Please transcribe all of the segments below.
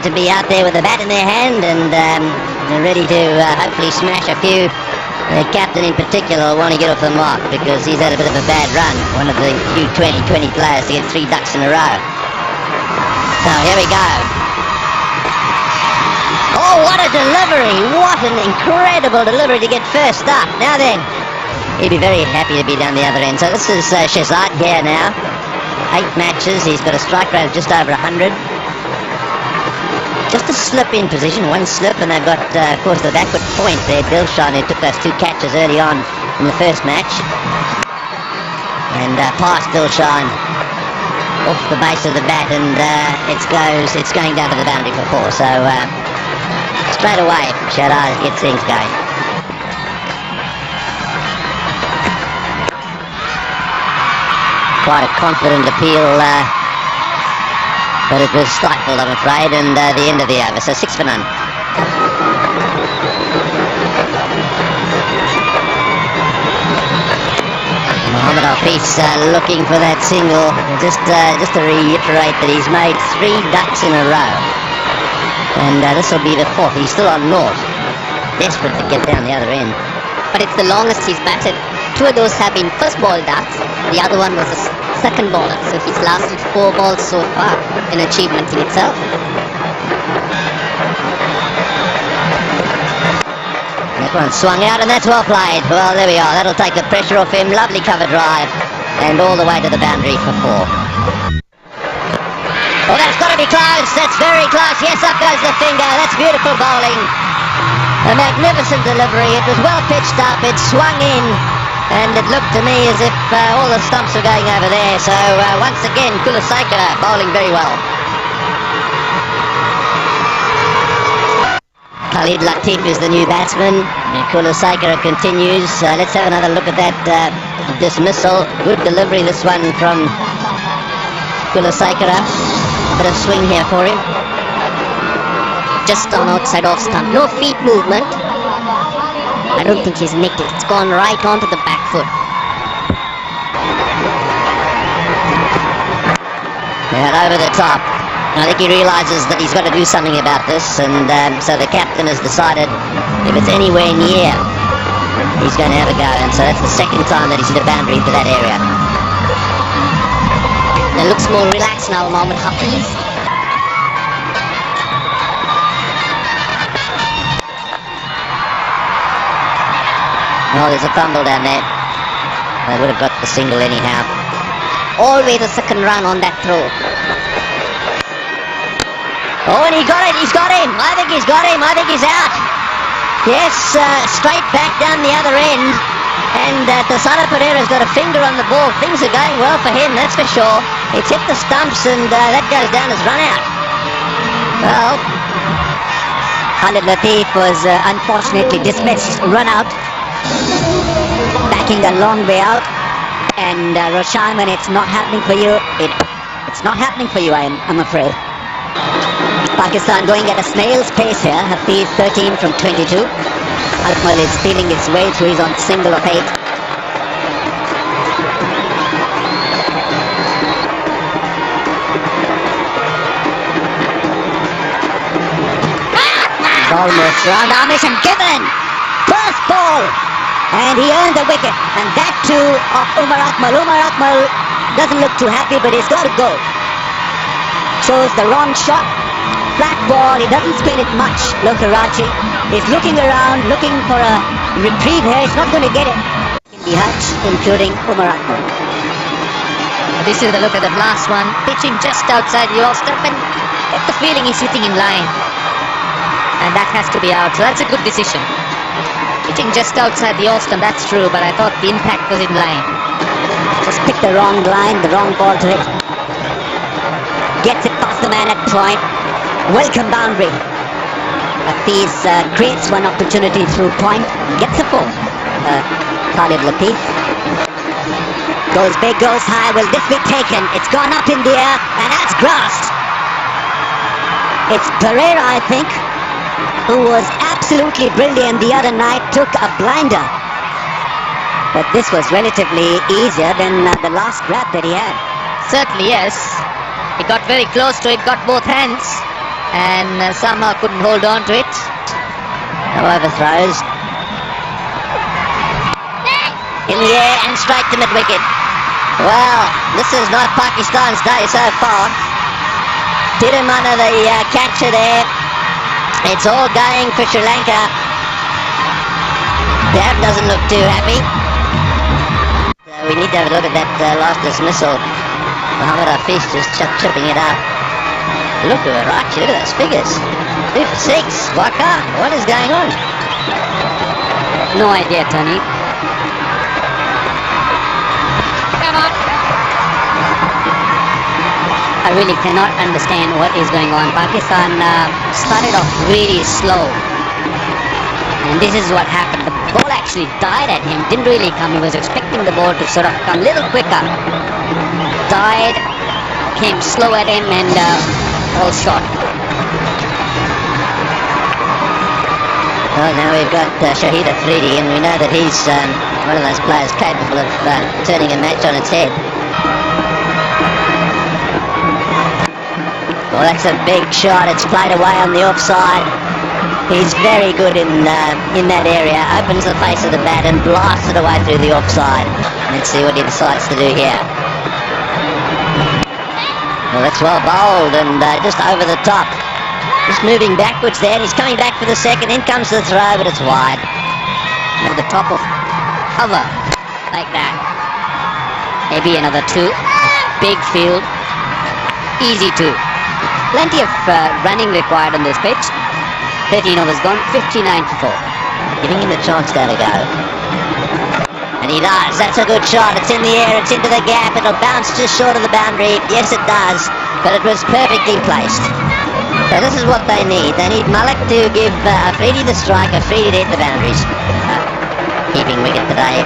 to be out there with a bat in their hand and they're ready to hopefully smash a few. The captain in particular will want to get off the mark because he's had a bit of a bad run. One of the few 2020 players to get 3 ducks in a row. So here we go. Oh, what a delivery! What an incredible delivery to get first up. Now then, he'd be very happy to be down the other end. So this is Shehzad here now. 8 matches. He's got a strike rate of just over 100. Just a slip in position, 1 slip, and they've got, of course, the backward point there. Dilshan, who took those 2 catches early on in the first match. And past Dilshan, off the base of the bat, and it's going down to the boundary for 4. So straight away, Shehzad gets things going. Quite a confident appeal, but it was stifled, I'm afraid, and the end of the over. So 6 for none. Mohammad Hafiz looking for that single, just to reiterate that he's made 3 ducks in a row, and this will be the 4th. He's still on north, desperate to get down the other end. But it's the longest he's batted. 2 of those have been first ball ducks, the other one was a second baller, so he's lasted 4 balls so far, an achievement in itself. That one swung out and that's well played. Well, there we are, that'll take the pressure off him. Lovely cover drive and all the way to the boundary for 4. Oh, that's got to be close, that's very close. Yes, up goes the finger, that's beautiful bowling. A magnificent delivery, it was well pitched up, it swung in. And it looked to me as if all the stumps were going over there. So once again, Kulasekara bowling very well. Khalid Latif is the new batsman. Kulasekara continues. Let's have another look at that dismissal. Good delivery, this one from Kulasekara. Bit of swing here for him. Just on outside off stump. No feet movement. I don't think he's nicked it. It's gone right onto the back foot. And over the top. I think he realises that he's got to do something about this, and so the captain has decided if it's anywhere near, he's going to have a go. And so that's the 2nd time that he's hit a boundary into that area. It looks more relaxed now, Mohammad Hafiz. Oh, there's a fumble down there. They would have got the single anyhow. Always a second run on that throw. Oh, and he got it, he's got him. I think he's got him, I think he's out. Yes, straight back down the other end. And Tassara Pereira's got a finger on the ball. Things are going well for him, that's for sure. It's hit the stumps and that goes down as run out. Well, Khalid Latif was unfortunately dismissed, run out. Backing a long way out, and Roshan, when it's not happening for you, it's not happening for you, I'm afraid. Pakistan going at a snail's pace here. Hafiz 13 from 22. Akmal is feeling his way through, he's on single of 8. Almost round armish and given. First ball. And he earned the wicket, and that too of Umar Akmal. Umar Akmal doesn't look too happy, but he's got to go. Chose the wrong shot, flat ball, he doesn't spin it much, Karachi. He's looking around, looking for a reprieve here, he's not going to get it. The Hutch, including Umar Akmal. This is the look at the last one, pitching just outside the off-stump, and get the feeling he's hitting in line. And that has to be out, so that's a good decision. Pitching just outside the off-stump, that's true, but I thought the impact was in line. Just picked the wrong line, the wrong ball to hit. Gets it past the man at point. Welcome boundary. Hafiz creates one opportunity through point. Gets a 4. Khalid Latif. Goes big, goes high. Will this be taken? It's gone up in the air, and that's grassed. It's Pereira, I think, who was absolutely brilliant the other night, took a blinder. But this was relatively easier than the last grab that he had. Certainly, yes. He got very close to it, got both hands. and somehow couldn't hold on to it. No overthrows. In the air and straight to mid-wicket. Well, this is not Pakistan's day so far. Did him under the catcher there. It's all going for Sri Lanka. Dad doesn't look too happy. So we need to have a look at that last dismissal. Mohammed Hafiz just chipping it up. Look at Karachi, look at those figures. 2 for 6. Waka, what is going on? No idea, Tony. I really cannot understand what is going on. Pakistan started off really slow. And this is what happened. The ball actually died at him. Didn't really come. He was expecting the ball to sort of come a little quicker. Died, came slow at him, and all shot. Well, now we've got Shahid Afridi, and we know that he's one of those players capable of turning a match on its head. Well, that's a big shot. It's played away on the offside. He's very good in that area. Opens the face of the bat and blasts it away through the offside. Let's see what he decides to do here. Well, that's well bowled and just over the top. Just moving backwards there. He's coming back for the second. In comes the throw, but it's wide. At the top of cover, like that. Maybe another 2. Big field. Easy 2. Plenty of running required on this pitch. 13 overs gone, 59 for 4. Giving him a chance there to go. And he does. That's a good shot. It's in the air. It's into the gap. It'll bounce just short of the boundary. Yes, it does. But it was perfectly placed. So this is what they need. They need Malik to give Afridi the strike. Afridi to hit the boundaries. Keeping wicket today.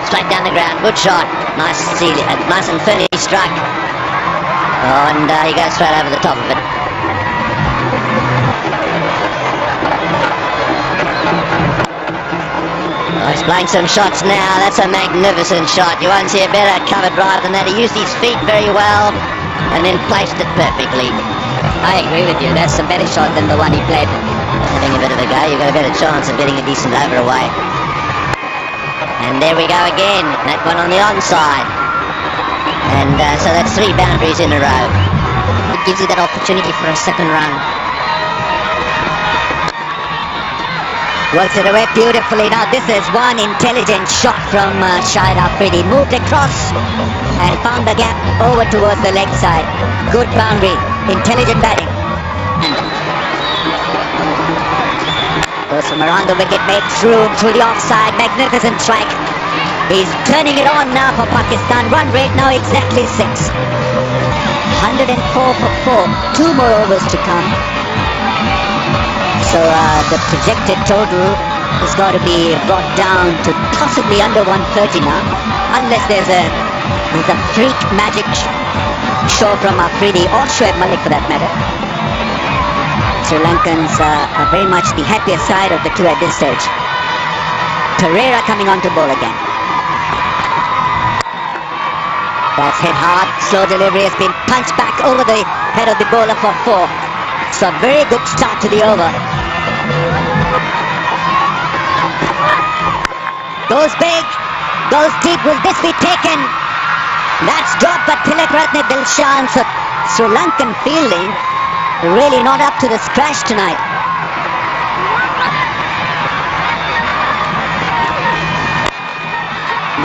Straight down the ground. Good shot. Nice and firmly struck. Oh, and he goes straight over the top of it. Oh, he's playing some shots now. That's a magnificent shot. You won't see a better cover drive than that. He used his feet very well and then placed it perfectly. I agree with you. That's a better shot than the one he played. Having a bit of a go, you've got a better chance of getting a decent over away. And there we go again. That one on the onside. And so that's 3 boundaries in a row. It gives you that opportunity for a second run. Works it away beautifully. Now this is one intelligent shot from Shahid Afridi. Moved across and found the gap over towards the leg side. Good boundary. Intelligent batting. Goes from around the wicket, makes room through the offside. Magnificent strike. He's turning it on now for Pakistan. Run rate now exactly 6. 104 for 4. 2 more overs to come. So the projected total is got to be brought down to possibly under 130 now, unless there's a freak magic show from Afridi or Shoaib Malik for that matter. Sri Lankans are very much the happier side of the 2 at this stage. Pereira coming on to bowl again. That's hit hard. Slow delivery has been punched back over the head of the bowler for 4. So a very good start to the over. Goes big, goes deep. Will this be taken? That's dropped, but Tilakratne Dilshan. So Sri Lankan fielding really not up to the scratch tonight.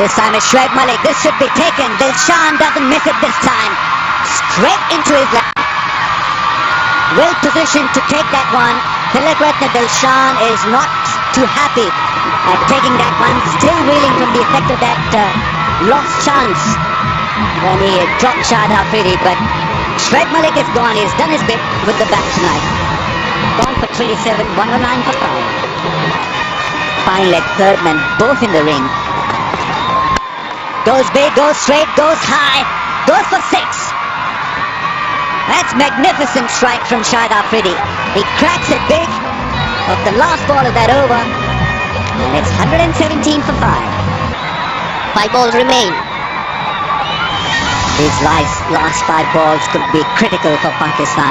This time it's Shoaib Malik. This should be taken. Dilshan doesn't miss it this time. Straight into his lap. Well positioned to take that one. Tilakratne Dilshan is not too happy at taking that one. Still reeling from the effect of that lost chance when he dropped Shahid Afridi. But Shoaib Malik is gone. He's done his bit with the bat tonight. Gone for 27, 109 for 5. Fine leg third man, both in the ring. Goes big, goes straight, goes high, goes for 6. That's magnificent strike from Shahid Afridi. He cracks it big of the last ball of that over. And it's 117 for 5. 5 balls remain. These last 5 balls could be critical for Pakistan.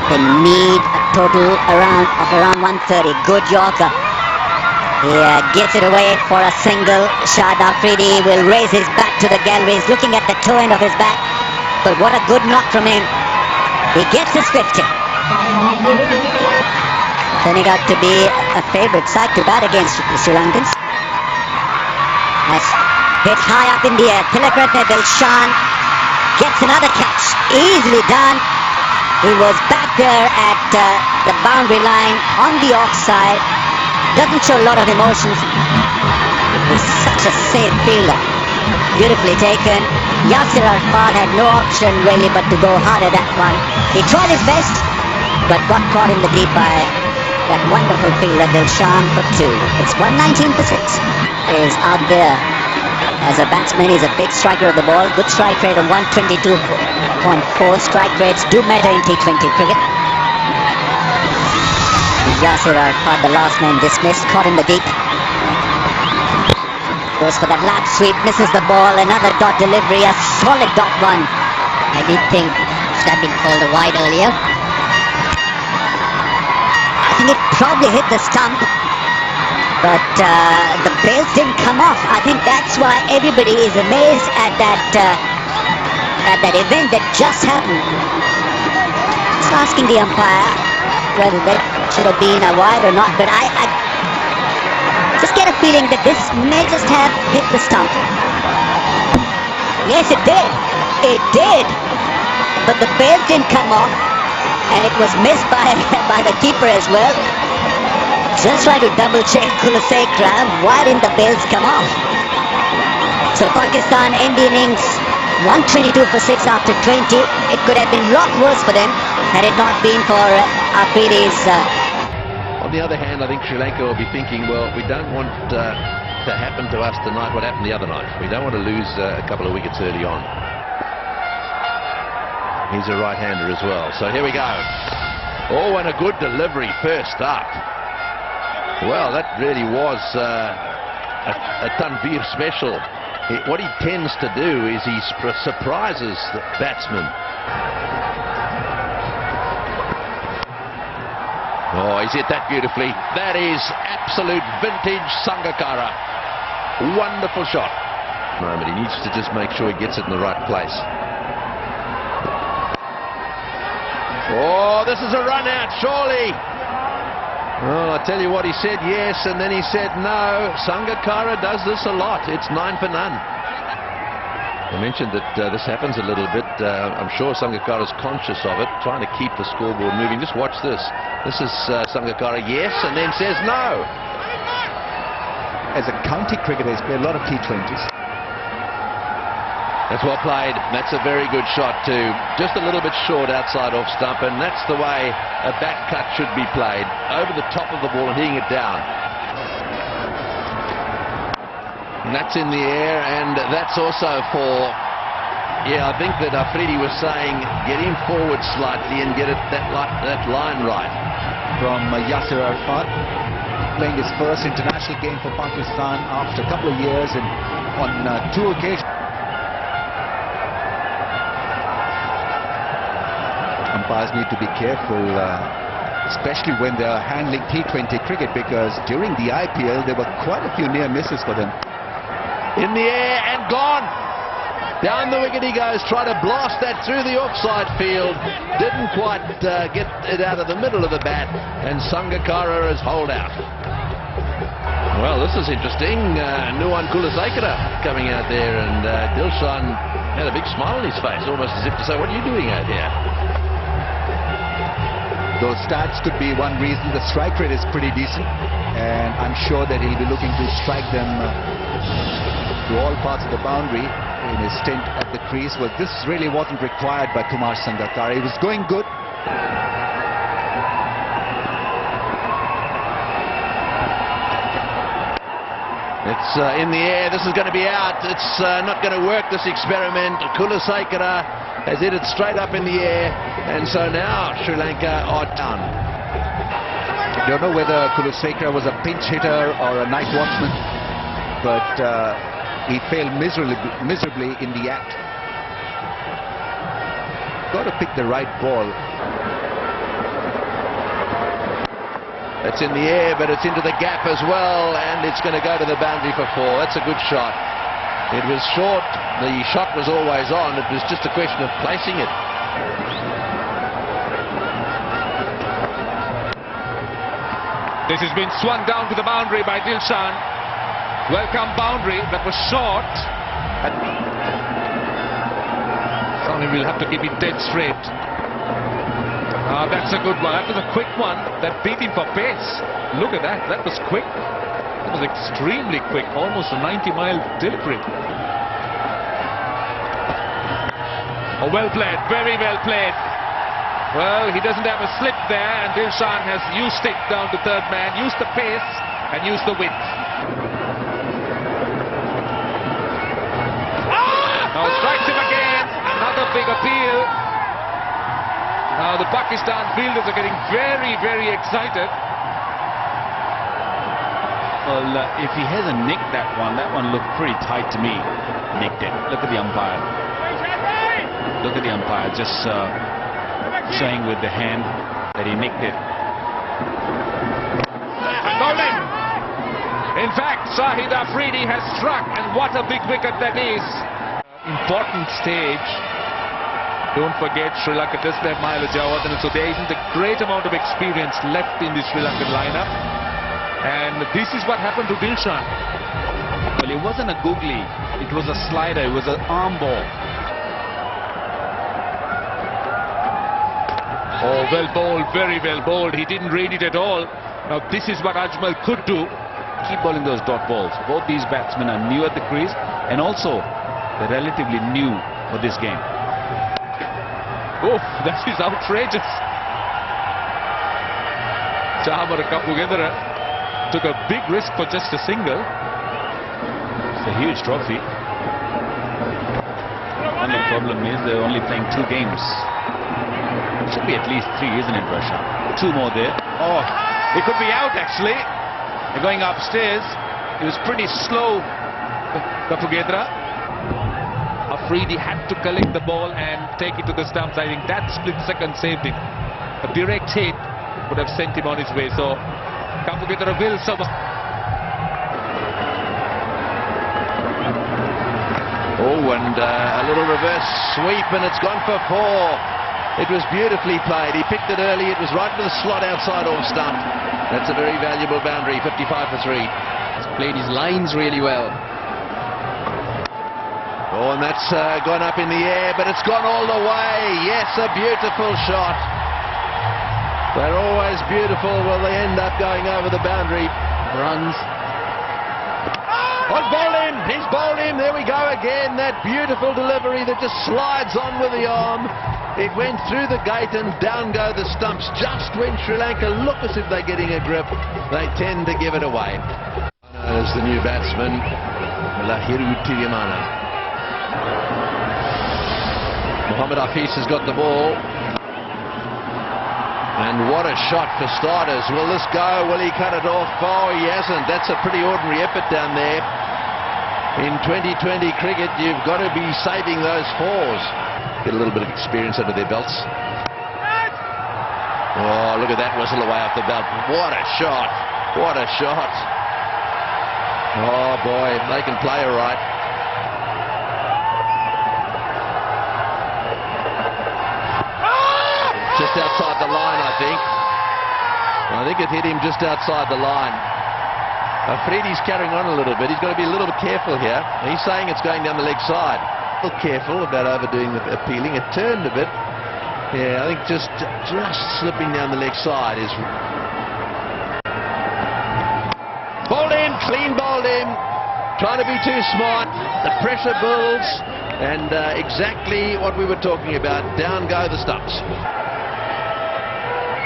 They need a total of around 130. Good Yorker. He gets it away for a single. Shad Afridi will raise his bat to the gallery. He's looking at the toe end of his bat. But what a good knock from him. He gets his 50. Turning out to be a favourite side to bat against the Sri Lankans. That's hit high up in the air. Tilakratne Dilshan gets another catch. Easily done. He was back there at the boundary line on the offside. Doesn't show a lot of emotions. He's such a safe fielder. Beautifully taken. Yasir Arafat had no option really but to go hard at that one. He tried his best but got caught in the deep by that wonderful fielder Dilshan for 2. It's 119 for 6. Is out there. As a batsman, he's a big striker of the ball. Good strike rate of 122.4. Strike rates do matter in T20 cricket. Yasir Arafat, the last man dismissed, caught in the deep. Goes for that lap sweep, misses the ball, another dot delivery, a solid dot one. I did think it should have been called a wide earlier. I think it probably hit the stump, but the bails didn't come off. I think that's why everybody is amazed at that event that just happened. Just asking the umpire whether that should have been a wide or not, but I just get a feeling that this may just have hit the stump. Yes, it did. It did. But the bail didn't come off, and it was missed by the keeper as well. Just try to double check Kulasekara. Why didn't the bails come off? So Pakistan end the innings 122 for 6 after 20. It could have been a lot worse for them had it not been for Afridi's. On the other hand, I think Sri Lanka will be thinking, well, we don't want to happen to us tonight what happened the other night. We don't want to lose a couple of wickets early on. He's a right-hander as well. So here we go. Oh, and a good delivery first up. Well, that really was a Tanveer special. What he tends to do is he surprises the batsman. Oh, he's hit that beautifully. That is absolute vintage Sangakkara. Wonderful shot. Moment, he needs to just make sure he gets it in the right place. Oh, this is a run out, surely. Oh, I tell you what, he said yes, and then he said no. Sangakkara does this a lot. It's 9 for none. I mentioned that this happens a little bit. I'm sure Sangakkara's conscious of it, trying to keep the scoreboard moving. Just watch this. This is Sangakkara, yes, and then says no. As a county cricketer, he's played a lot of T20s. That's well played. That's a very good shot too. Just a little bit short outside off stump, and that's the way a back cut should be played. Over the top of the ball and hitting it down. And that's in the air, and that's also for, yeah, I think that Afridi was saying, get him forward slightly and get it that line right. From Yasir Arafat, playing his first international game for Pakistan after a couple of years and on 2 occasions. Umpires need to be careful, especially when they are handling T20 cricket, because during the IPL there were quite a few near misses for them. In the air and gone. Down the wicket he goes, try to blast that through the offside field. Didn't quite get it out of the middle of the bat, and Sangakkara is holed out. Well, this is interesting. Nuwan Kulasekara coming out there, and Dilshan had a big smile on his face, almost as if to say, what are you doing out here? Those stats could be one reason. The strike rate is pretty decent, and I'm sure that he'll be looking to strike them to all parts of the boundary in his stint at the crease. Well, this really wasn't required by Kumar Sangakkara. He was going good. It's in the air. This is going to be out. It's not going to work, this experiment. Kulasekara has hit it straight up in the air, and so now Sri Lanka are down. I don't know whether Kulasekara was a pinch hitter or a night watchman, but he failed miserably in the act. got to pick the right ball. It's in the air, but it's into the gap as well, and it's going to go to the boundary for 4. That's a good shot. It was short. The shot was always on. It was just a question of placing it. This has been swung down to the boundary by Dilshan. Welcome boundary. That was short. Sonny will have to keep it dead straight. That's a good one. That was a quick one. That beat him for pace. Look at that. That was quick. That was extremely quick. Almost a 90-mile delivery. Oh, well played. Very well played. Well, he doesn't have a slip there, and Dilshan has used it down to third man, used the pace and used the width. Now strikes him again. Another big appeal. Now the Pakistan fielders are getting very, very excited. Well, if he hasn't nicked that one looked pretty tight to me. Nicked it. Look at the umpire. Look at the umpire just showing with the hand that he nicked it. Bowling. In fact, Shahid Afridi has struck, and what a big wicket that is. Important stage. Don't forget, Sri Lanka doesn't have Mahela Jayawardene, so there isn't a great amount of experience left in the Sri Lankan lineup. And this is what happened to Dilshan. Well, it wasn't a googly. It was a slider. It was an arm ball. Oh, well bowled, very well bowled. He didn't read it at all. Now this is what Ajmal could do. Keep bowling those dot balls. Both these batsmen are new at the crease, and also they're relatively new for this game. Oof, that is outrageous. Chamara Kapugedara took a big risk for just a single. It's a huge trophy. Only problem is they're only playing 2 games. Should be at least 3, isn't it, Russia? 2 more there. Oh, it could be out actually. They're going upstairs. It was pretty slow. Kapugedara. Afridi had to collect the ball and take it to the stumps. I think that split second saved him. A direct hit would have sent him on his way. So Kapugedara will survive. Oh, and a little reverse sweep, and it's gone for 4. It was beautifully played. He picked it early. It was right to the slot outside off stump. That's a very valuable boundary. 55 for 3. He's played his lines really well. Oh, and that's gone up in the air, but it's gone all the way. Yes, a beautiful shot. They're always beautiful. Will they end up going over the boundary? Runs. Oh, bowled him. He's bowled him. There we go again. That beautiful delivery that just slides on with the arm. It went through the gate and down go the stumps. Just when Sri Lanka look as if they're getting a grip, they tend to give it away. As the new batsman, Lahiru Tiriamana. Mohammad Hafiz has got the ball. And what a shot for starters. Will this go? Will he cut it off? Oh, he hasn't. That's a pretty ordinary effort down there. In 2020 cricket, you've got to be saving those 4s. Get a little bit of experience under their belts. Oh, look at that whistle away off the belt. What a shot. What a shot. Oh, boy, they can play all right. Just outside the line, I think. I think it hit him just outside the line. Afridi's carrying on a little bit. He's got to be a little bit careful here. He's saying it's going down the leg side. A little careful about overdoing the appealing. It turned a bit. Yeah, I think just slipping down the leg side is... Bowled him, clean bowled him. Trying to be too smart. The pressure builds. And exactly what we were talking about. Down go the stumps.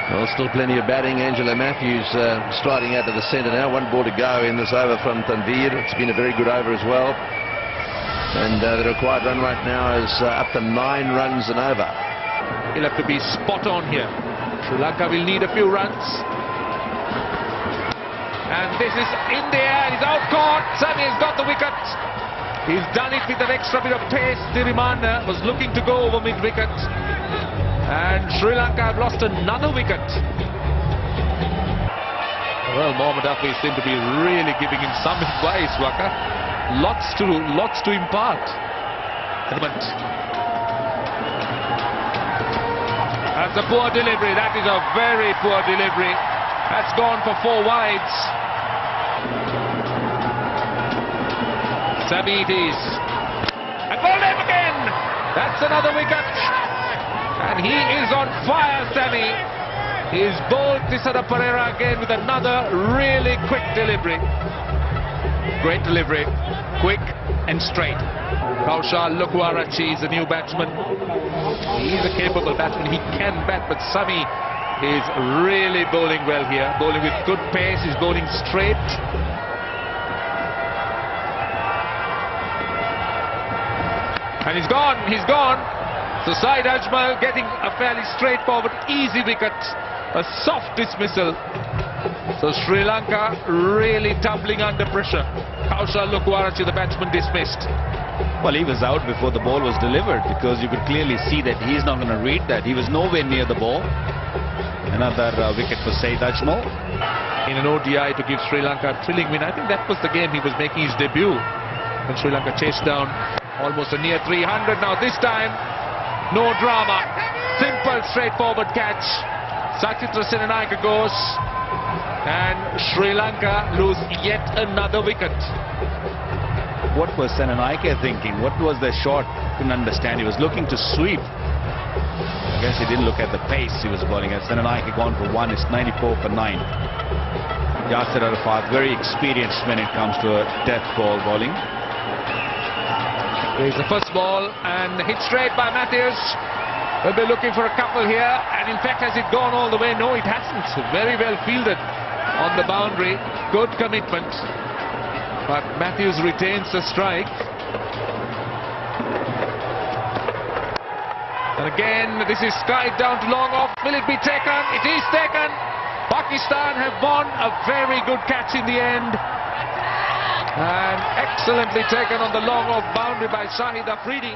Well, still plenty of batting. Angelo Matthews striding out to the centre now. 1 ball to go in this over from Tanveer. It's been a very good over as well. And the required run right now is up to 9 runs and over. He'll have to be spot on here. Sri Lanka will need a few runs. And this is in the air. He's out caught. Sunny's got the wicket. He's done it with an extra bit of pace. Tirimana was looking to go over mid-wicket. And Sri Lanka have lost another wicket. Well, Mohammad Hafiz seemed to be really giving him some advice, Waka. Lots to impart. That's a poor delivery. That is a very poor delivery. That's gone for 4 wides. Sami it is. And bowled him again. That's another wicket. And he is on fire, Sami. He's bowled Tisara Pereira again with another really quick delivery. Great delivery. Quick and straight. Kaushal Karachi is the new batsman. He's a capable batsman. He can bat, but Sami is really bowling well here. Bowling with good pace. He's bowling straight. And he's gone. He's gone. So Saeed Ajmal getting a fairly straightforward, easy wicket. A soft dismissal. So Sri Lanka really tumbling under pressure. Kaushal Karachi, the batsman, dismissed. Well, he was out before the ball was delivered, because you could clearly see that he's not going to read that. He was nowhere near the ball. Another wicket for Saeed Ajmal. In an ODI to give Sri Lanka a thrilling win. I think that was the game he was making his debut, when Sri Lanka chased down almost a near 300. Now this time, no drama. Simple, straightforward catch. Sachitra Senanayake goes, and Sri Lanka lose yet another wicket. What was Senanayake thinking? What was the shot? Couldn't understand. He was looking to sweep. I guess he didn't look at the pace he was bowling at. Senanayake gone for 1. It's 94 for 9. Yasir Arafat, very experienced when it comes to a death ball bowling. Here's the first ball, and hit straight by Matthews. We'll be looking for a couple here, and in fact, has it gone all the way? No, it hasn't. Very well fielded on the boundary. Good commitment. But Matthews retains the strike. And again, this is skied down to long off. Will it be taken? It is taken. Pakistan have won. A very good catch in the end. And excellently taken on the long off boundary by Shahid Afridi.